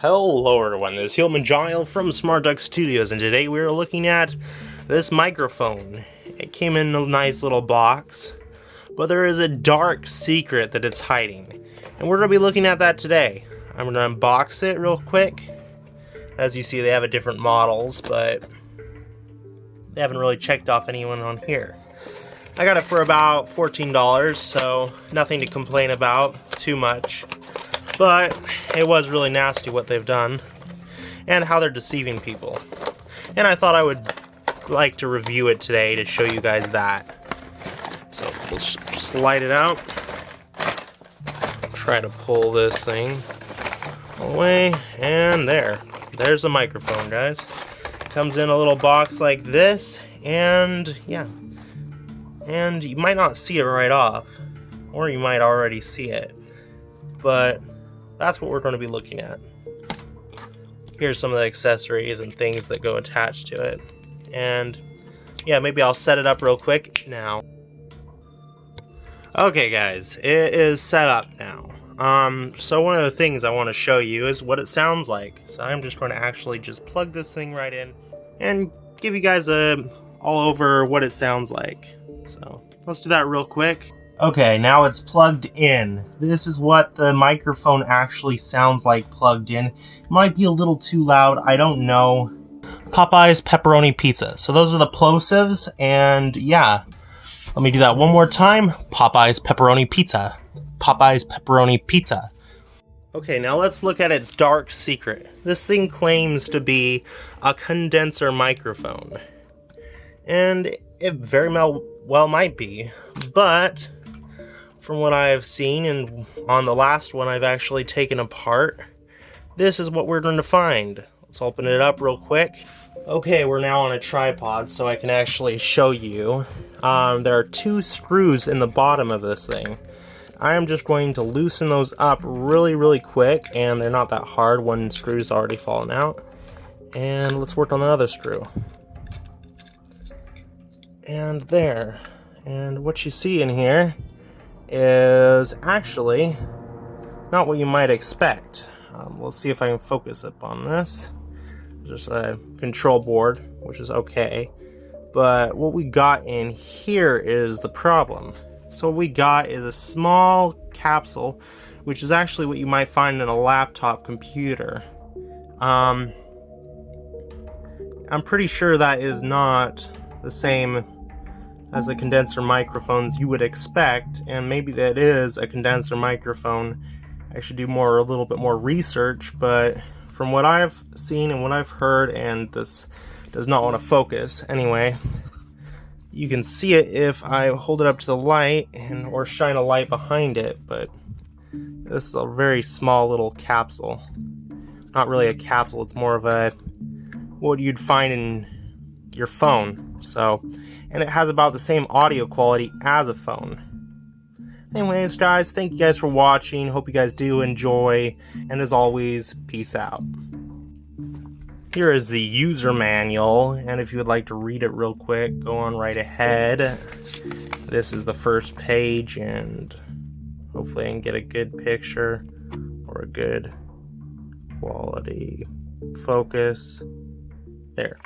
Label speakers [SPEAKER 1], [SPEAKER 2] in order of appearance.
[SPEAKER 1] Hello everyone, this is Helaman Gile from Smart Duck Studios, and today we are looking at this microphone. It came in a nice little box, but there is a dark secret that it's hiding. And we're going to be looking at that today. I'm going to unbox it real quick. As you see, they have different models, but they haven't really checked off anyone on here. I got it for about $14, so nothing to complain about too much. But it was really nasty what they've done and how they're deceiving people. And I thought I would like to review it today to show you guys that. So we'll slide it out. Try to pull this thing away, and there's the microphone, guys. Comes in a little box like this, and yeah. And you might not see it right off, or you might already see it, but that's what we're going to be looking at. Here's some of the accessories and things that go attached to it. And yeah, maybe I'll set it up real quick now. Okay guys, it is set up now. So one of the things I want to show you is what it sounds like. So I'm just going to actually just plug this thing right in and give you guys all over what it sounds like. So let's do that real quick. Okay, now it's plugged in. This is what the microphone actually sounds like plugged in. It might be a little too loud, I don't know. Popeye's pepperoni pizza. So those are the plosives, and yeah. Let me do that one more time. Popeye's pepperoni pizza. Popeye's pepperoni pizza. Okay, now let's look at its dark secret. This thing claims to be a condenser microphone. And it very well might be, but from what I have seen, and on the last one I've actually taken apart, this is what we're going to find. Let's open it up real quick. Okay, we're now on a tripod, so I can actually show you. There are two screws in the bottom of this thing. I am just going to loosen those up really quick, and they're not that hard. One screw's already fallen out. And let's work on the other screw. And there. And what you see in here is actually not what you might expect. We'll see if I can focus up on this. Just a control board, which is okay. But what we got in here is the problem. So what we got is a small capsule, which is actually what you might find in a laptop computer. I'm pretty sure that is not the same as the condenser microphones you would expect, and maybe that is a condenser microphone. I should do a little bit more research, but from what I've seen and what I've heard, and this does not want to focus anyway, you can see it if I hold it up to the light or shine a light behind it, but this is a very small little capsule. Not really a capsule, it's more of what you'd find in your phone. So, and it has about the same audio quality as a phone. Anyways guys, thank you guys for watching. Hope you guys do enjoy, and as always, peace out. Here is the user manual, and if you would like to read it real quick, go on right ahead. This is the first page, and hopefully I can get a good picture or a good quality focus. There.